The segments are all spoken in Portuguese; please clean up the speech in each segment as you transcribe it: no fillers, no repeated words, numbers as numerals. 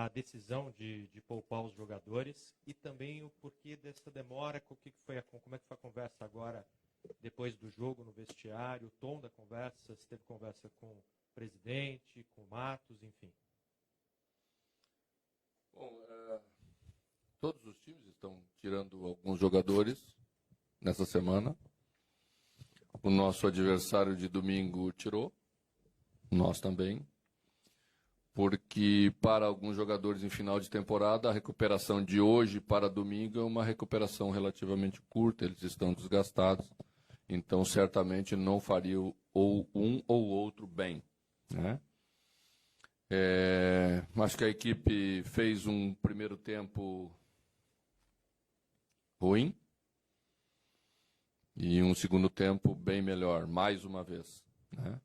a decisão de poupar os jogadores e também o porquê dessa demora, como é que foi a conversa agora, depois do jogo no vestiário, o tom da conversa, se teve conversa com o presidente, com o Matos, enfim. Bom, todos os times estão tirando alguns jogadores nessa semana. O nosso adversário de domingo tirou, nós também, porque para alguns jogadores em final de temporada, a recuperação de hoje para domingo é uma recuperação relativamente curta, eles estão desgastados, então certamente não faria ou um ou outro bem, né? Acho que a equipe fez um primeiro tempo ruim e um segundo tempo bem melhor, mais uma vez, né?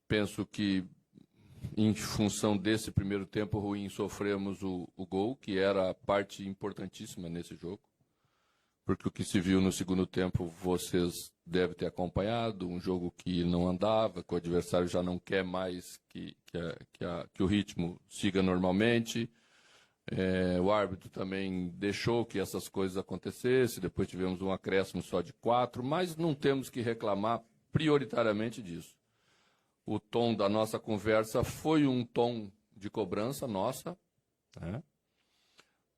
Penso que, em função desse primeiro tempo ruim, sofremos o gol, que era a parte importantíssima nesse jogo, porque o que se viu no segundo tempo vocês devem ter acompanhado, um jogo que não andava, que o adversário já não quer mais que o ritmo siga normalmente. O árbitro também deixou que essas coisas acontecessem, depois tivemos um acréscimo só de 4, mas não temos que reclamar prioritariamente disso. O tom da nossa conversa foi um tom de cobrança nossa, né?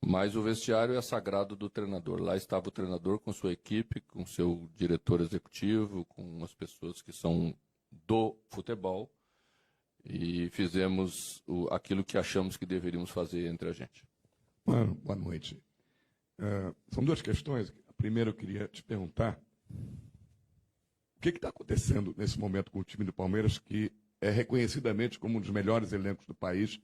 Mas o vestiário é sagrado do treinador. Lá estava o treinador com sua equipe, com seu diretor executivo, com as pessoas que são do futebol, e fizemos aquilo que achamos que deveríamos fazer entre a gente. Mano, boa noite. São duas questões. A primeira eu queria te perguntar, o que está acontecendo nesse momento com o time do Palmeiras, que é reconhecidamente como um dos melhores elencos do país?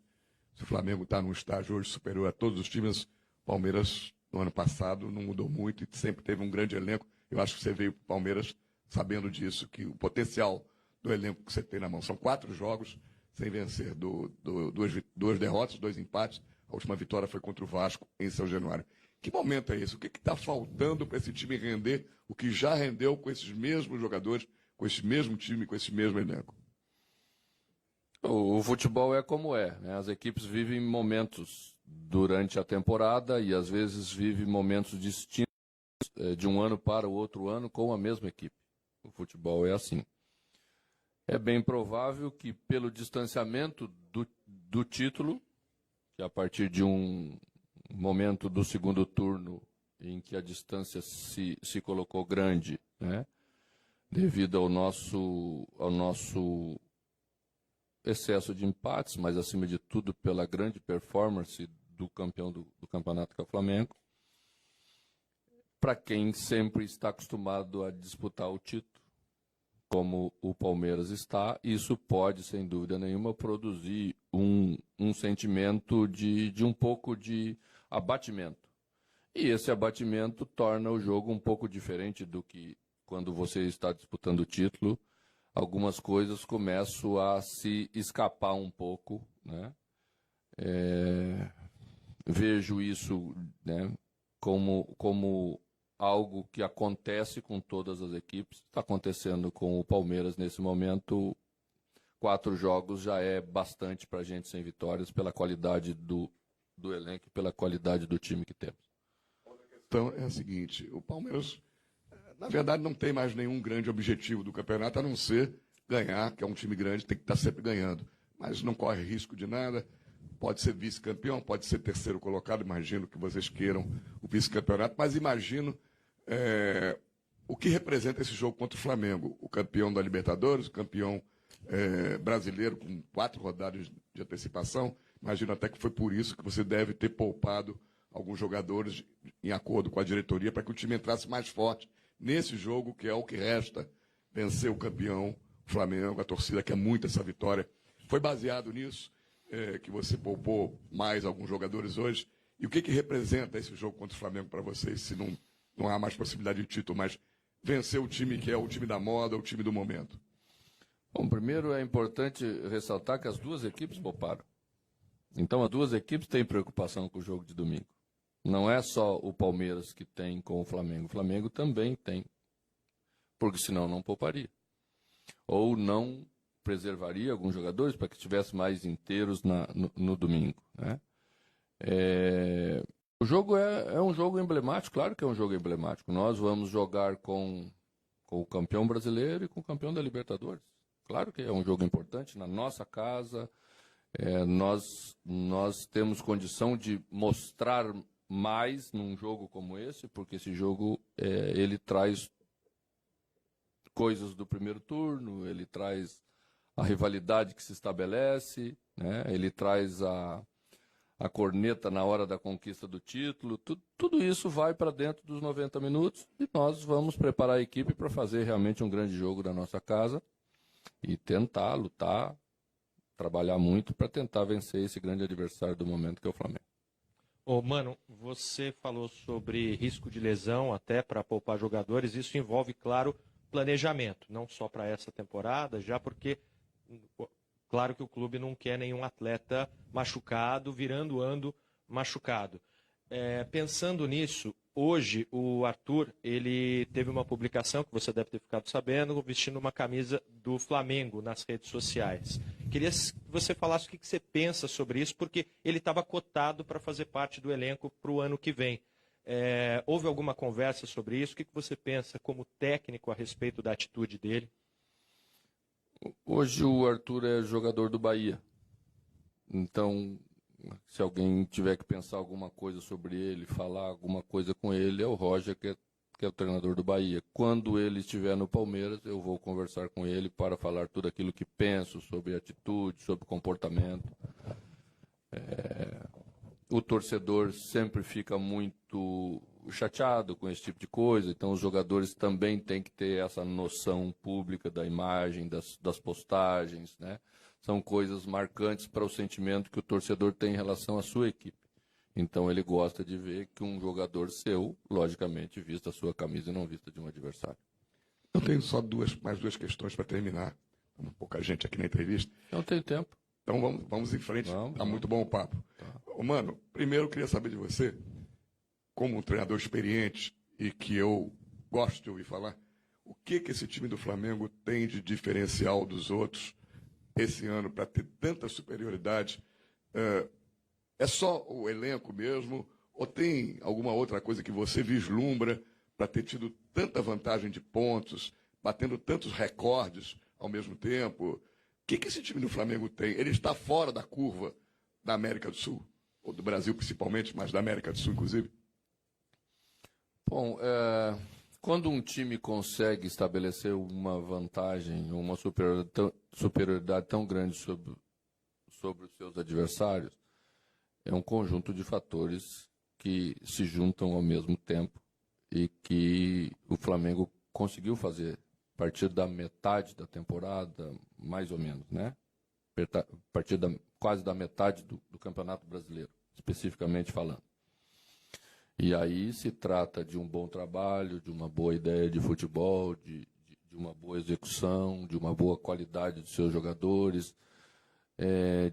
Se o Flamengo está num estágio hoje superior a todos os times, o Palmeiras, no ano passado, não mudou muito e sempre teve um grande elenco. Eu acho que você veio para o Palmeiras sabendo disso, que o potencial do elenco que você tem na mão. São 4 jogos sem vencer, duas derrotas, 2 empates. A última vitória foi contra o Vasco em São Januário. Que momento é esse? O que está faltando para esse time render o que já rendeu com esses mesmos jogadores, com esse mesmo time, com esse mesmo elenco? O futebol é como é, né? As equipes vivem momentos durante a temporada e às vezes vivem momentos distintos de um ano para o outro ano com a mesma equipe. O futebol é assim. É bem provável que pelo distanciamento do título, que a partir de um momento do segundo turno em que a distância se colocou grande, né? Devido ao nosso excesso de empates, mas acima de tudo pela grande performance do campeão do campeonato, que é o Flamengo. Para quem sempre está acostumado a disputar o título, como o Palmeiras está, isso pode, sem dúvida nenhuma, produzir um sentimento de um pouco de abatimento. E esse abatimento torna o jogo um pouco diferente do que quando você está disputando o título. Algumas coisas começam a se escapar um pouco, né? Vejo isso, né, como algo que acontece com todas as equipes. Está acontecendo com o Palmeiras nesse momento. 4 jogos já é bastante para a gente sem vitórias, pela qualidade do elenco e pela qualidade do time que temos. Então é a seguinte, o Palmeiras, na verdade, não tem mais nenhum grande objetivo do campeonato, a não ser ganhar, que é um time grande, tem que estar sempre ganhando. Mas não corre risco de nada, pode ser vice-campeão, pode ser terceiro colocado, imagino que vocês queiram o vice-campeonato, mas imagino o que representa esse jogo contra o Flamengo, o campeão da Libertadores, o campeão brasileiro com 4 rodadas de antecipação. Imagino até que foi por isso que você deve ter poupado alguns jogadores em acordo com a diretoria para que o time entrasse mais forte nesse jogo, que é o que resta, vencer o campeão Flamengo. A torcida quer muito essa vitória. Foi baseado nisso que você poupou mais alguns jogadores hoje. E o que representa esse jogo contra o Flamengo para vocês, se não há mais possibilidade de título, mas vencer o time que é o time da moda, o time do momento? Bom, primeiro é importante ressaltar que as duas equipes pouparam. Então as duas equipes têm preocupação com o jogo de domingo. Não é só o Palmeiras que tem com o Flamengo. O Flamengo também tem. Porque senão não pouparia. Ou não preservaria alguns jogadores para que estivessem mais inteiros no domingo, né? O jogo é um jogo emblemático, claro que é um jogo emblemático. Nós vamos jogar com o campeão brasileiro e com o campeão da Libertadores. Claro que é um jogo importante na nossa casa. Nós temos condição de mostrar mais num jogo como esse, porque esse jogo ele traz coisas do primeiro turno, ele traz a rivalidade que se estabelece, né? Ele traz a corneta na hora da conquista do título, tudo isso vai para dentro dos 90 minutos e nós vamos preparar a equipe para fazer realmente um grande jogo da nossa casa e tentar lutar, trabalhar muito para tentar vencer esse grande adversário do momento que é o Flamengo. Ô, Mano, você falou sobre risco de lesão até para poupar jogadores, isso envolve, claro, planejamento, não só para essa temporada, já porque... Claro que o clube não quer nenhum atleta machucado, virando ano machucado. Pensando nisso, hoje o Arthur ele teve uma publicação que você deve ter ficado sabendo, vestindo uma camisa do Flamengo nas redes sociais. Queria que você falasse o que você pensa sobre isso, porque ele estava cotado para fazer parte do elenco para o ano que vem. Houve alguma conversa sobre isso? O que você pensa como técnico a respeito da atitude dele? Hoje o Arthur é jogador do Bahia, então se alguém tiver que pensar alguma coisa sobre ele, falar alguma coisa com ele, é o Roger, que é o treinador do Bahia. Quando ele estiver no Palmeiras, eu vou conversar com ele para falar tudo aquilo que penso sobre atitude, sobre comportamento. O torcedor sempre fica muito chateado com esse tipo de coisa, então os jogadores também têm que ter essa noção pública da imagem, das postagens, né? São coisas marcantes para o sentimento que o torcedor tem em relação à sua equipe. Então ele gosta de ver que um jogador seu, logicamente, vista a sua camisa e não vista de um adversário. Eu tenho só mais duas questões para terminar. Tem pouca gente aqui na entrevista. Não tenho tempo. Então vamos em frente. Está muito bom o papo. Tá. Mano, primeiro eu queria saber de você, como um treinador experiente e que eu gosto de ouvir falar, o que esse time do Flamengo tem de diferencial dos outros esse ano para ter tanta superioridade? É só o elenco mesmo ou tem alguma outra coisa que você vislumbra para ter tido tanta vantagem de pontos, batendo tantos recordes ao mesmo tempo? O que esse time do Flamengo tem? Ele está fora da curva da América do Sul, ou do Brasil principalmente, mas da América do Sul inclusive? Bom, quando um time consegue estabelecer uma vantagem, uma superioridade tão grande sobre os seus adversários, é um conjunto de fatores que se juntam ao mesmo tempo e que o Flamengo conseguiu fazer a partir da metade da temporada, mais ou menos, né? A partir quase da metade do Campeonato Brasileiro, especificamente falando. E aí se trata de um bom trabalho, de uma boa ideia de futebol, de uma boa execução, de uma boa qualidade dos seus jogadores,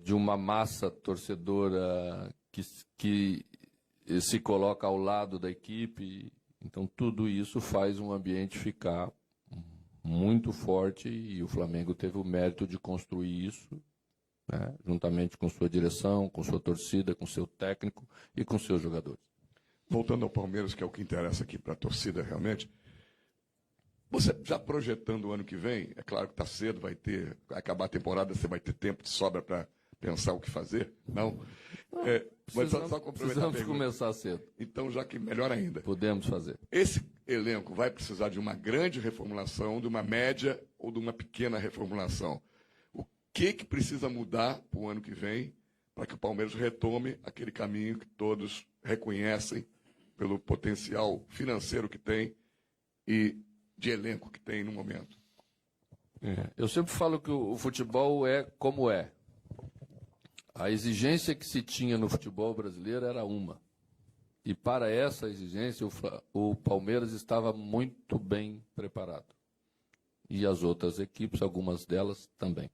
de uma massa torcedora que se coloca ao lado da equipe. Então tudo isso faz um ambiente ficar muito forte e o Flamengo teve o mérito de construir isso, né, juntamente com sua direção, com sua torcida, com seu técnico e com seus jogadores. Voltando ao Palmeiras, que é o que interessa aqui para a torcida realmente, você já projetando o ano que vem, é claro que está cedo, vai acabar a temporada, você vai ter tempo de sobra para pensar o que fazer? Não? Mas só complementar a pergunta. Começar cedo. Então, já que melhor ainda. Podemos fazer. Esse elenco vai precisar de uma grande reformulação, de uma média ou de uma pequena reformulação. O que precisa mudar para o ano que vem para que o Palmeiras retome aquele caminho que todos reconhecem pelo potencial financeiro que tem e de elenco que tem no momento? Eu sempre falo que o futebol é como é. A exigência que se tinha no futebol brasileiro era uma. E para essa exigência, o Palmeiras estava muito bem preparado. E as outras equipes, algumas delas também.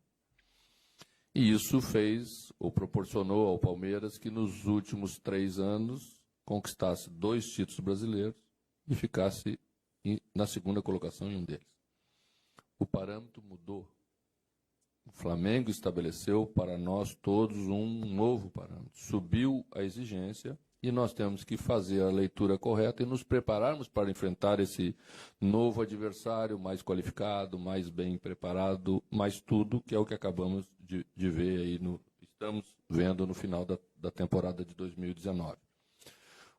E isso fez, ou proporcionou ao Palmeiras que nos últimos 3 anos conquistasse 2 títulos brasileiros e ficasse na segunda colocação em um deles. O parâmetro mudou. O Flamengo estabeleceu para nós todos um novo parâmetro, subiu a exigência e nós temos que fazer a leitura correta e nos prepararmos para enfrentar esse novo adversário mais qualificado, mais bem preparado, mais tudo, que é o que acabamos de ver aí, estamos vendo no final da temporada de 2019.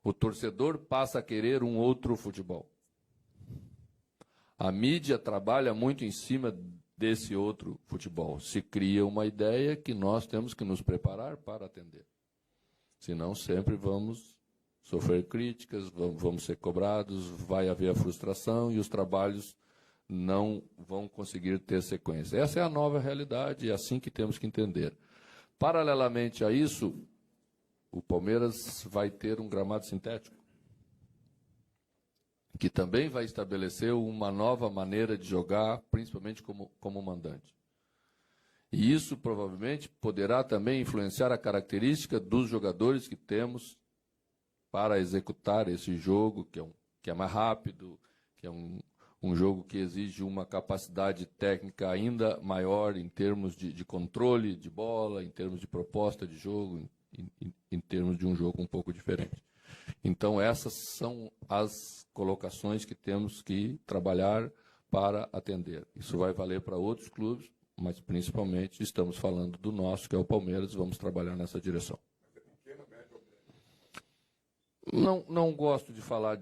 O torcedor passa a querer um outro futebol. A mídia trabalha muito em cima desse outro futebol. Se cria uma ideia que nós temos que nos preparar para atender. Senão sempre vamos sofrer críticas, vamos ser cobrados, vai haver a frustração e os trabalhos não vão conseguir ter sequência. Essa é a nova realidade, é assim que temos que entender. Paralelamente a isso, o Palmeiras vai ter um gramado sintético, que também vai estabelecer uma nova maneira de jogar, principalmente como mandante. E isso provavelmente poderá também influenciar a característica dos jogadores que temos para executar esse jogo, que é mais rápido, que é um jogo que exige uma capacidade técnica ainda maior em termos de controle de bola, em termos de proposta de jogo, em termos de um jogo um pouco diferente. Então, essas são as colocações que temos que trabalhar para atender. Isso vai valer para outros clubes, mas principalmente estamos falando do nosso, que é o Palmeiras, vamos trabalhar nessa direção. Não gosto de falar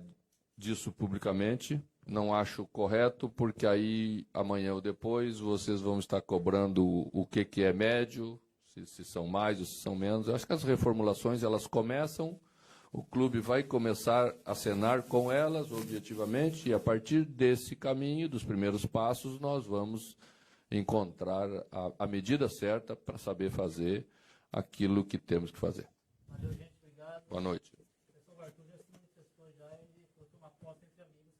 disso publicamente, não acho correto, porque aí amanhã ou depois vocês vão estar cobrando o que é médio, se são mais ou se são menos. Eu acho que as reformulações elas começam, o clube vai começar a acenar com elas objetivamente, e a partir desse caminho, dos primeiros passos, nós vamos encontrar a medida certa para saber fazer aquilo que temos que fazer. Valeu, gente. Obrigado. Boa noite. O professor Arthur já se manifestou já, ele colocou uma aposta entre amigos.